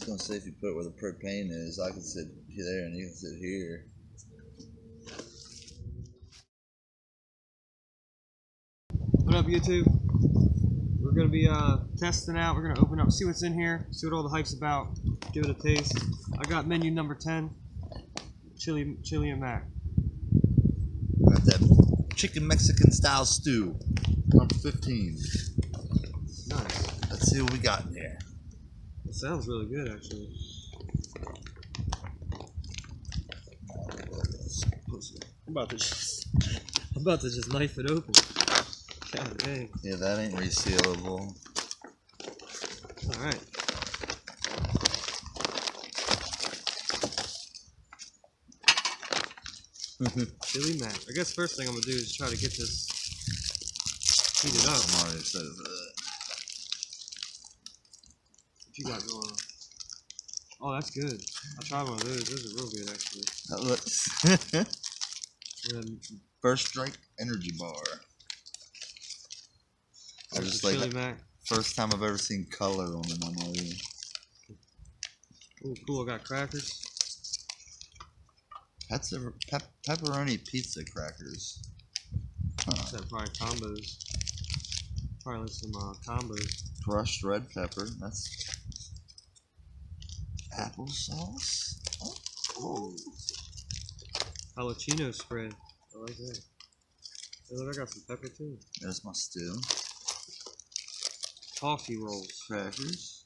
was gonna say if you put it where the propane is, I could sit there and you can sit here. What up, YouTube? We're gonna be testing out. We're gonna open up, see what's in here, see what all the hype's about, give it a taste. I got menu number 10, chili and mac. Got that chicken Mexican style stew, number 15. Nice. Let's see what we got in there. It sounds really good, actually. I'm about to just knife it open. God dang. Yeah, that ain't resealable. All right. Chili mac. I guess first thing I'm gonna do is try to get this heated up. I'm already excited for that. What you got going on? Oh, that's good. I tried one of those. Those are real good, actually. That looks. First Strike energy bar. I just like chili mac. First time I've ever seen color on them on my ear. Oh, cool. I got crackers. That's a pepperoni pizza crackers. Huh. That probably combos. Probably some combos. Crushed red pepper. That's applesauce. Oh. Jalapeno spread. I like that. Hey, look, I got some pepper too. There's my stew. Coffee rolls. Crackers.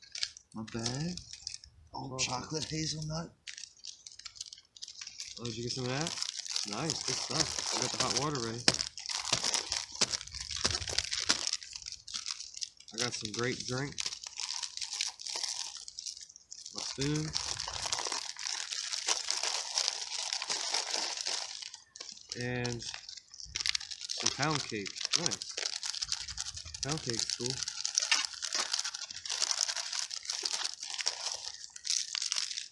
My bag. Oh, Coffee. chocolate hazelnut. Oh, did you get some of that? Nice, good stuff. I got the hot water ready. I got some grape drink. My spoon. And some pound cake. Nice. Pound cake's cool.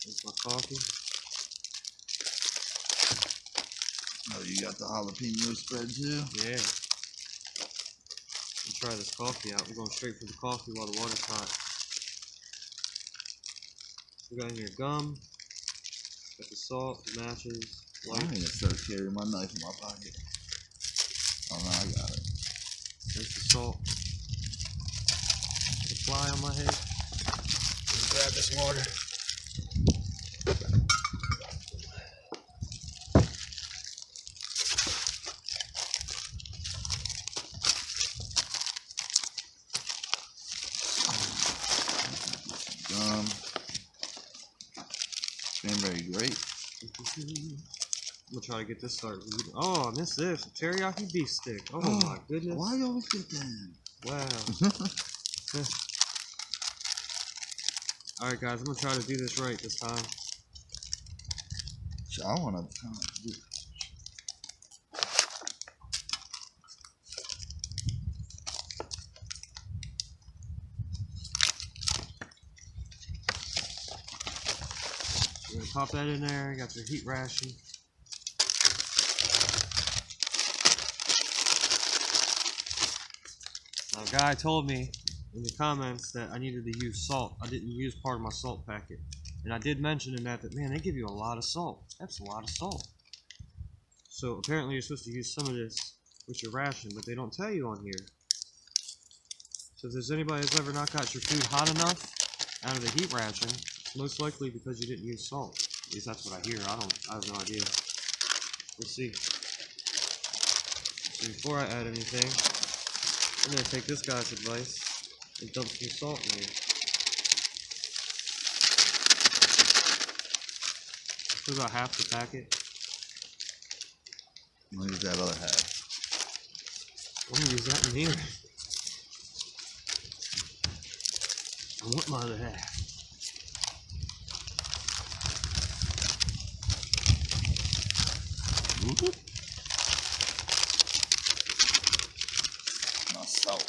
There's my coffee. Oh, you got the jalapeno spread too? Yeah. Let's try this coffee out. We're going straight for the coffee while the water's hot. We got in here gum. Got the salt, the matches. I'm gonna start carrying my knife in my pocket. Oh no, I got it. There's the salt. The fly on my head. Let's grab this water. Cranberry grape. I'm gonna try to get this started. Oh, I missed this. A teriyaki beef stick. Oh my goodness. Why you always get that? Wow. Alright guys, I'm gonna try to do this right this time. I wanna do it. You're gonna pop that in there. You got your heat ration. Now, a guy told me in the comments that I needed to use salt. I didn't use part of my salt packet. And I did mention in that man, they give you a lot of salt. That's a lot of salt. So apparently you're supposed to use some of this with your ration, but they don't tell you on here. So if there's anybody that's ever not got your food hot enough out of the heat ration, it's most likely because you didn't use salt. At least that's what I hear. I have no idea. We'll see. So before I add anything, I'm gonna take this guy's advice and dump some salt in here. Put about half the packet. Look at that other half. I'm gonna use that in here. I want my other half. My salt.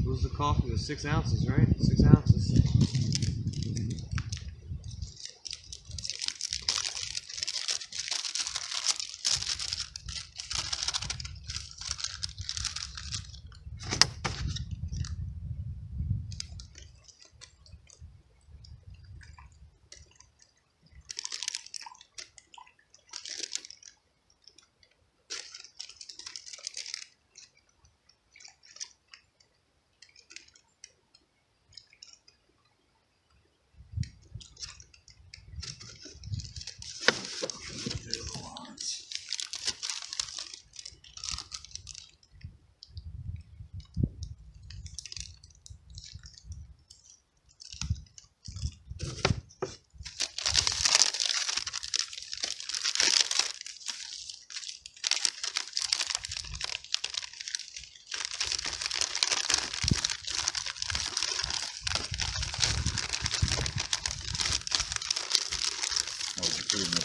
What was the coffee? It was 6 ounces, right? 6 ounces.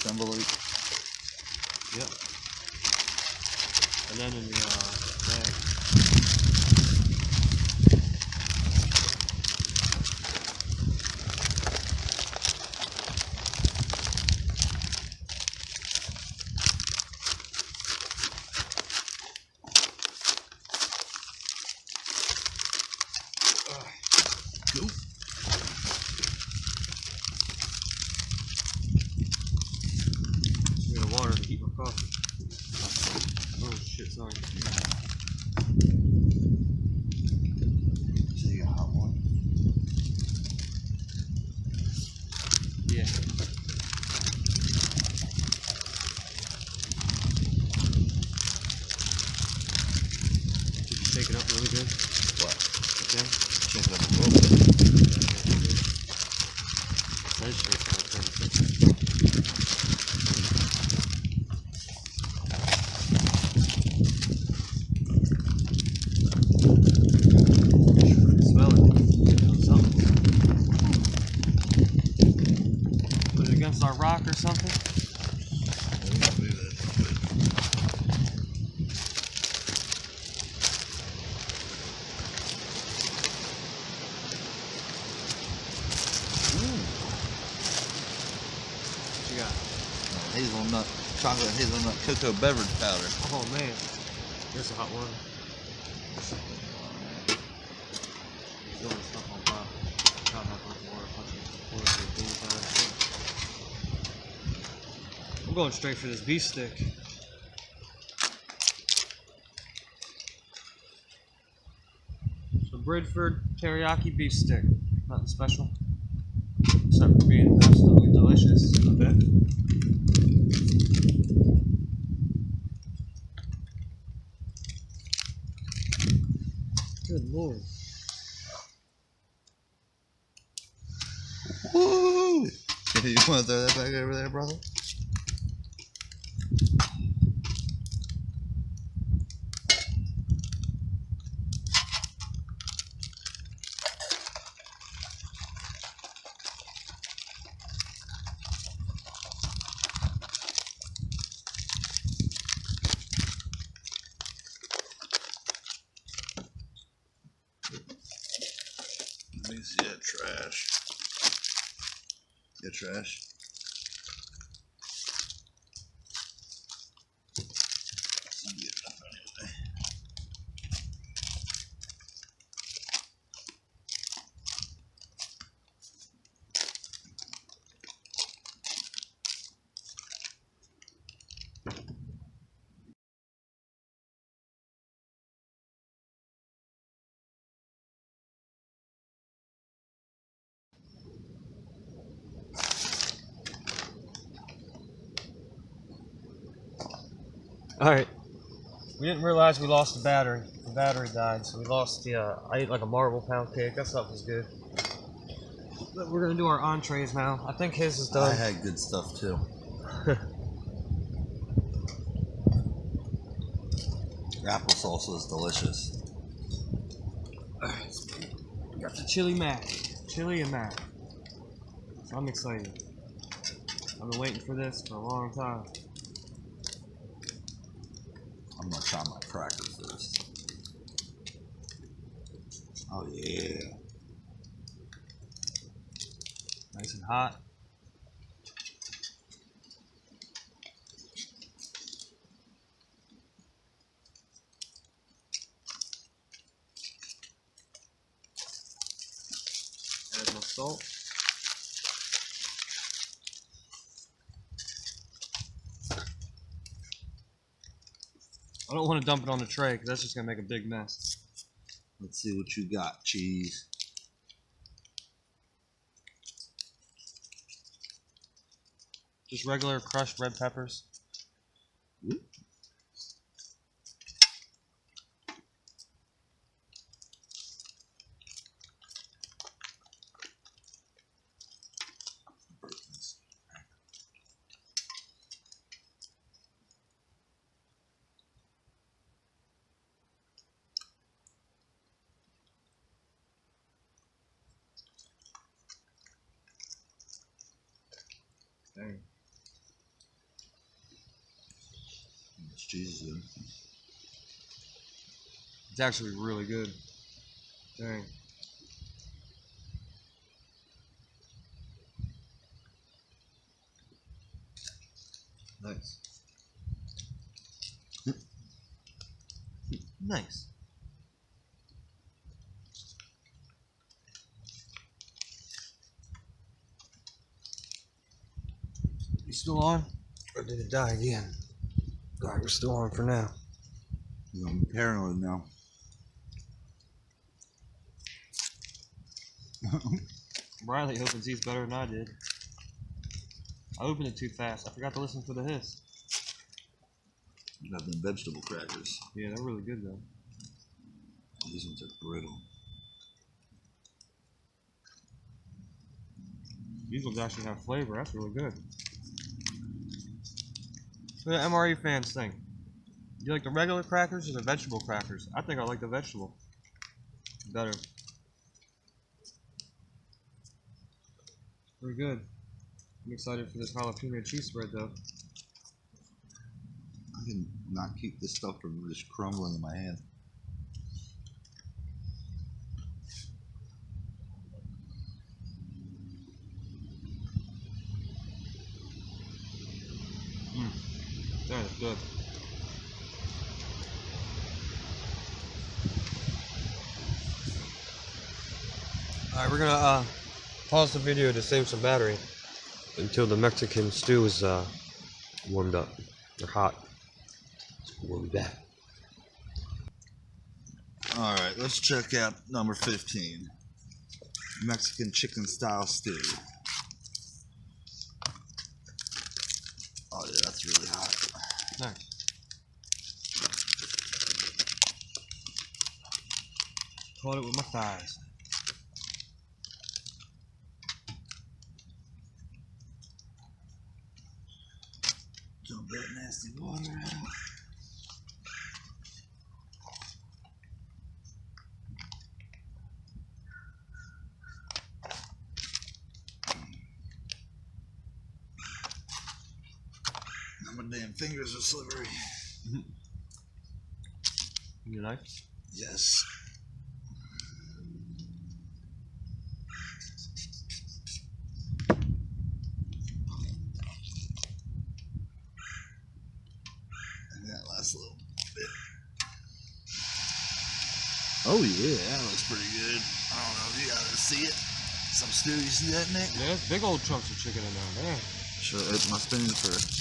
this envelope. Yep. And then in the bag. Cool. Just need water to heat my coffee. Oh shit, sorry. So you got hot one? Yeah. Did you shake it up really good? What? Okay. Shake it up a little bit. That shakes like crazy. Smell it. Something. Put it against our rock or something? What you got? Hazelnut, chocolate hazelnut cocoa beverage powder. Oh man. There's a hot one. Building stuff on top. Not that much water. I'm going straight for this beef stick. So Bridford teriyaki beef stick. Nothing special. Except for being absolutely delicious. Okay. Good lord. Woo! You want to throw that back over there, brother? Let me see that trash. Get trash. I'll get enough anyway. Alright. We didn't realize we lost the battery. The battery died, so we lost the, I ate like a marble pound cake. That stuff was good. But we're gonna do our entrees now. I think his is done. I had good stuff too. Applesauce is delicious. Alright. We got the chili mac. Chili and mac. So I'm excited. I've been waiting for this for a long time. I'm gonna try my cracker first. Oh yeah. Nice and hot. Add my salt. I don't want to dump it on the tray because that's just gonna make a big mess. Let's see what you got, cheese. Just regular crushed red peppers. Ooh. Dang. cheese is good. It's actually really good. Dang. Nice. Nice. You still on? Or did it die again? Alright, we're still on for now. I'm paranoid now. Riley opens these better than I did. I opened it too fast. I forgot to listen for the hiss. You got them vegetable crackers. Yeah, they're really good though. These ones are brittle. These ones actually have flavor. That's really good. So the MRE fans think. Do you like the regular crackers or the vegetable crackers? I think I like the vegetable better. Pretty good. I'm excited for this jalapeno cheese spread though. I can not keep this stuff from just crumbling in my hand. That is good. Alright, we're gonna pause the video to save some battery until the Mexican stew is warmed up. Or hot. We'll be back. Alright, let's check out number 15. Mexican chicken style stew. Oh yeah, that's really hot. Nice. Caught it with my thighs. Dump that nasty water out. Now my damn fingers are slippery. You like? Yes. And that last little bit. Oh yeah, that looks pretty good. I don't know if you guys see it. Some stew, you see that, Nick? Yeah, there's big old chunks of chicken in there, man. Sure, it's my spoon first.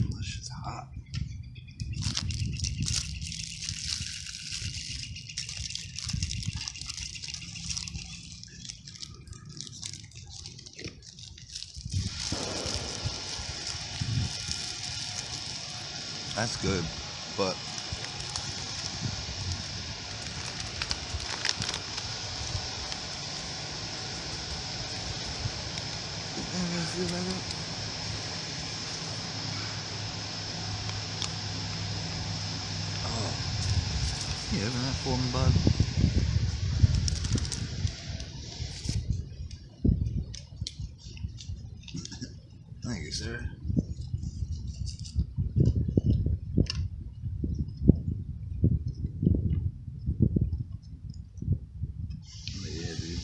This shit's hot. That's good, but oh, yeah, isn't that for me, bud? Thank you, sir. Yeah, dude.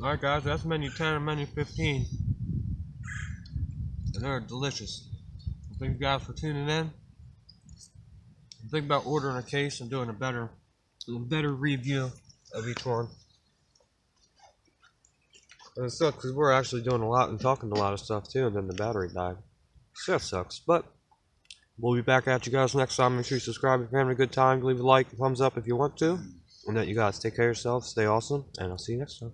Alright guys, that's menu 10 and menu 15. And they're delicious. Thank you guys for tuning in. Think about ordering a case and doing a better review of each one. And it sucks because we're actually doing a lot and talking a lot of stuff too, and then the battery died. So that sucks. But we'll be back at you guys next time. Make sure you subscribe if you're having a good time. Leave a like, thumbs up if you want to. And that you guys take care of yourselves, stay awesome, and I'll see you next time.